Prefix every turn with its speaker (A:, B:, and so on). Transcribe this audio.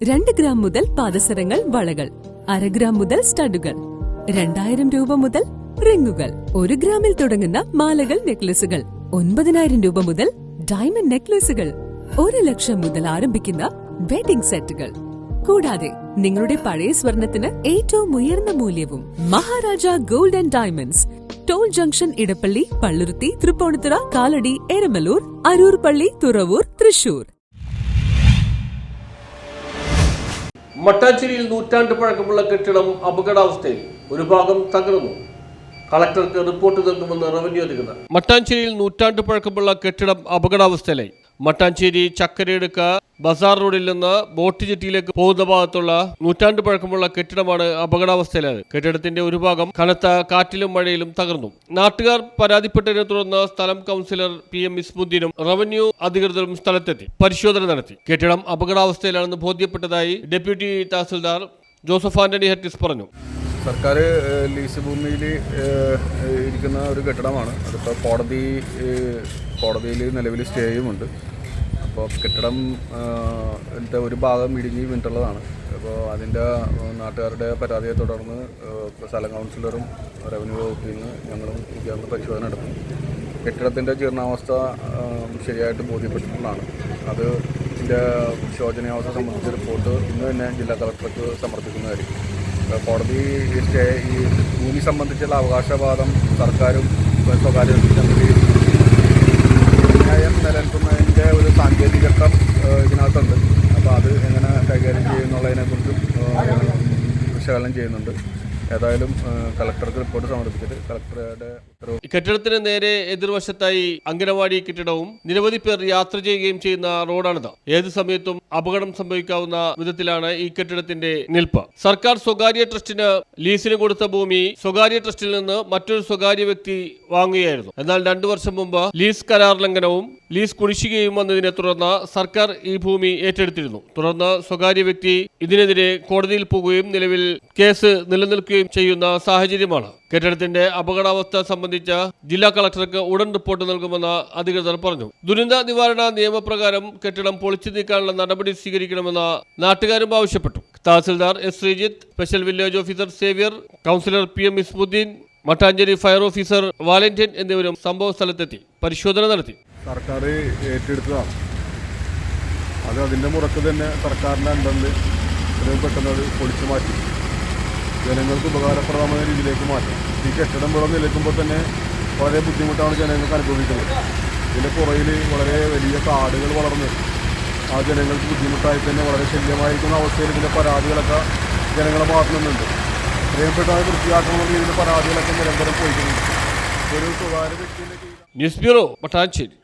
A: 2 gram മുതൽ പാദസരങ്ങൾ, വളകൾ, 1/2 gram മുതൽ സ്റ്റഡുകൾ, 2000 രൂപ മുതൽ റിങ്ങുകൾ, 1 ഗ്രാമിൽ തുടങ്ങുന്ന മാലകൾ, നെക്ലസുകൾ, 9000 രൂപ മുതൽ ഡയമണ്ട് നെക്ലസുകൾ, 1 ലക്ഷം മുതൽ ആരംഭിക്കുന്ന വെഡിംഗ് സെറ്റുകൾ. കൂടാതെ നിങ്ങളുടെ പഴയ സ്വർണത്തിന് ഏറ്റവും ഉയർന്ന മൂല്യവും. Maharaja gold and diamonds, toll junction, Edappally, Palluruthy, Tripunithura, Kalady, Eramalloor, Aroor Palli, Thuravoor, Thrissur.
B: മട്ടാഞ്ചേരിയിൽ നൂറ്റാണ്ട് പഴക്കമുള്ള കെട്ടിടം അപകടാവസ്ഥയിൽ, ഒരു ഭാഗം തകർന്നു. കളക്ടർക്ക് റിപ്പോർട്ട് നൽകുമെന്ന് റവന്യൂ അധികൃതർ. മട്ടാഞ്ചേരിയിൽ നൂറ്റാണ്ട് പഴക്കമുള്ള കെട്ടിടം അപകടാവസ്ഥയിലായി. മട്ടാഞ്ചേരി ചക്കരയെടുക്ക ബസാർ റോഡിൽ നിന്ന് ബോട്ട് ജെട്ടിയിലേക്ക് പോകുന്ന ഭാഗത്തുള്ള നൂറ്റാണ്ട് പഴക്കമുള്ള കെട്ടിടമാണ് അപകടാവസ്ഥയിലായത്. കെട്ടിടത്തിന്റെ ഒരു ഭാഗം കനത്ത കാറ്റിലും മഴയിലും തകർന്നു. നാട്ടുകാർ പരാതിപ്പെട്ടതിനെ തുടർന്ന് സ്ഥലം കൗൺസിലർ PM ഇസ്മുദ്ദീനും റവന്യൂ അധികൃതരും സ്ഥലത്തെത്തി പരിശോധന നടത്തി. കെട്ടിടം അപകടാവസ്ഥയിലാണെന്ന് ബോധ്യപ്പെട്ടതായി ഡെപ്യൂട്ടി തഹസിൽദാർ ജോസഫ് ആന്റണി ഹെറ്റിസ് പറഞ്ഞു.
C: സർക്കാർ ലീസ് ഭൂമിയിൽ ഇരിക്കുന്ന ഒരു കെട്ടിടമാണ്. അതിപ്പോൾ കോടതിയിൽ നിലവിൽ സ്റ്റേയുമുണ്ട്. അപ്പോൾ കെട്ടിടം ഒരു ഭാഗം ഇടിഞ്ഞ് വീണിട്ടുള്ളതാണ്. അപ്പോൾ അതിൻ്റെ നാട്ടുകാരുടെ പരാതിയെ തുടർന്ന് സ്ഥലം കൗൺസിലറും റവന്യൂ വകുപ്പിൽ നിന്ന് ഞങ്ങളും ചേർന്ന് പരിശോധന നടത്തി. കെട്ടിടത്തിൻ്റെ ജീർണാവസ്ഥ ശരിയായിട്ട് ബോധ്യപ്പെട്ടിട്ടുള്ളതാണ്. അത് ഇതിൻ്റെ ശോചനീയാവസ്ഥ സംബന്ധിച്ച റിപ്പോർട്ട് ഇന്ന് തന്നെ ജില്ലാ കളക്ടർക്ക് സമർപ്പിക്കുന്നതായിരിക്കും. കോടതി ഈ ഭൂമി സംബന്ധിച്ചുള്ള അവകാശവാദം സർക്കാരും സ്വകാര്യ തമ്മിൽ ന്യായം നിലനിൽക്കുന്നതിൻ്റെ ഒരു സാങ്കേതികത്വം ഇതിനകത്തുണ്ട്. അപ്പോൾ അത് എങ്ങനെ കൈകാര്യം ചെയ്യുന്നുള്ളതിനെക്കുറിച്ചും വിശകലനം ചെയ്യുന്നുണ്ട്. ഏതായാലും കളക്ടർക്ക് റിപ്പോർട്ട് സമർപ്പിച്ചിട്ട് കളക്ടറുടെ
B: കെട്ടിടത്തിന് നേരെ എതിർവശത്തായി അംഗനവാടി കെട്ടിടവും നിരവധി പേർ യാത്ര ചെയ്യുകയും ചെയ്യുന്ന റോഡാണിത്. ഏത് സമയത്തും അപകടം സംഭവിക്കാവുന്ന വിധത്തിലാണ് ഈ കെട്ടിടത്തിന്റെ നിൽപ്പ്. സർക്കാർ സ്വകാര്യ ട്രസ്റ്റിന് ലീസിന് കൊടുത്ത ഭൂമി സ്വകാര്യ ട്രസ്റ്റിൽ നിന്ന് മറ്റൊരു സ്വകാര്യ വ്യക്തി വാങ്ങുകയായിരുന്നു. എന്നാൽ 2 വർഷം മുമ്പ് ലീസ് കരാർ ലംഘനവും ലീസ് കുടിശ്ശികയും വന്നതിനെ തുടർന്ന് സർക്കാർ ഈ ഭൂമി ഏറ്റെടുത്തിരുന്നു. തുടർന്ന് സ്വകാര്യ വ്യക്തി ഇതിനെതിരെ കോടതിയിൽ പോകുകയും നിലവിൽ കേസ് നിലനിൽക്കുകയും ചെയ്യുന്ന സാഹചര്യമാണ്. കെട്ടിടത്തിന്റെ അപകടാവസ്ഥ സംബന്ധിച്ച ജില്ലാ കളക്ടർക്ക് ഉടൻ റിപ്പോർട്ട് നൽകുമെന്ന് അധികൃതർ പറഞ്ഞു. ദുരന്ത നിവാരണ നിയമപ്രകാരം കെട്ടിടം പൊളിച്ചു നീക്കാനുള്ള നടപടി സ്വീകരിക്കണമെന്ന് നാട്ടുകാരും ആവശ്യപ്പെട്ടു. Tahsildar S. Sreejith, special village officer Xavier, councillor PM Ismuddeen, Mattancherry fire officer Valentine എന്നിവരും സംഭവ സ്ഥലത്തെത്തി പരിശോധന നടത്തി.
C: സർക്കാർ ഏറ്റെടുത്തതാണ്. അത് അതിൻ്റെ മുറക്ക് തന്നെ സർക്കാരിൻ്റെ അണ്ടറിൽ പെട്ടെന്ന് പൊളിച്ചു മാറ്റി ജനങ്ങൾക്ക് ഉപകാരപ്രദമായ രീതിയിലേക്ക് മാറ്റും. ഈ കെട്ടിടം ഇവിടെ നിലയ്ക്കുമ്പോൾ തന്നെ വളരെ ബുദ്ധിമുട്ടാണ് ജനങ്ങൾക്ക് അനുഭവിക്കുന്നത്. ഇതിൻ്റെ പുറയിൽ വളരെ വലിയ കാടുകൾ വളർന്ന് ആ ജനങ്ങൾക്ക് ബുദ്ധിമുട്ടായി തന്നെ വളരെ ശല്യമായിരിക്കുന്ന അവസ്ഥയിൽ ഇതിൻ്റെ പരാതികളൊക്കെ ജനങ്ങളെ ഭാഗത്തു നിന്നുണ്ട്. പ്രിയപ്പെട്ടവരെ വൃത്തിയാക്കണമെന്ന് ഇതിൻ്റെ പരാതികളൊക്കെ നിരന്തരം പോയിട്ടുണ്ട്. ഒരു സ്വകാര്യ വ്യക്തിയുടെ
B: ന്യൂസ് ബ്യൂറോ, മട്ടാഞ്ചേരി.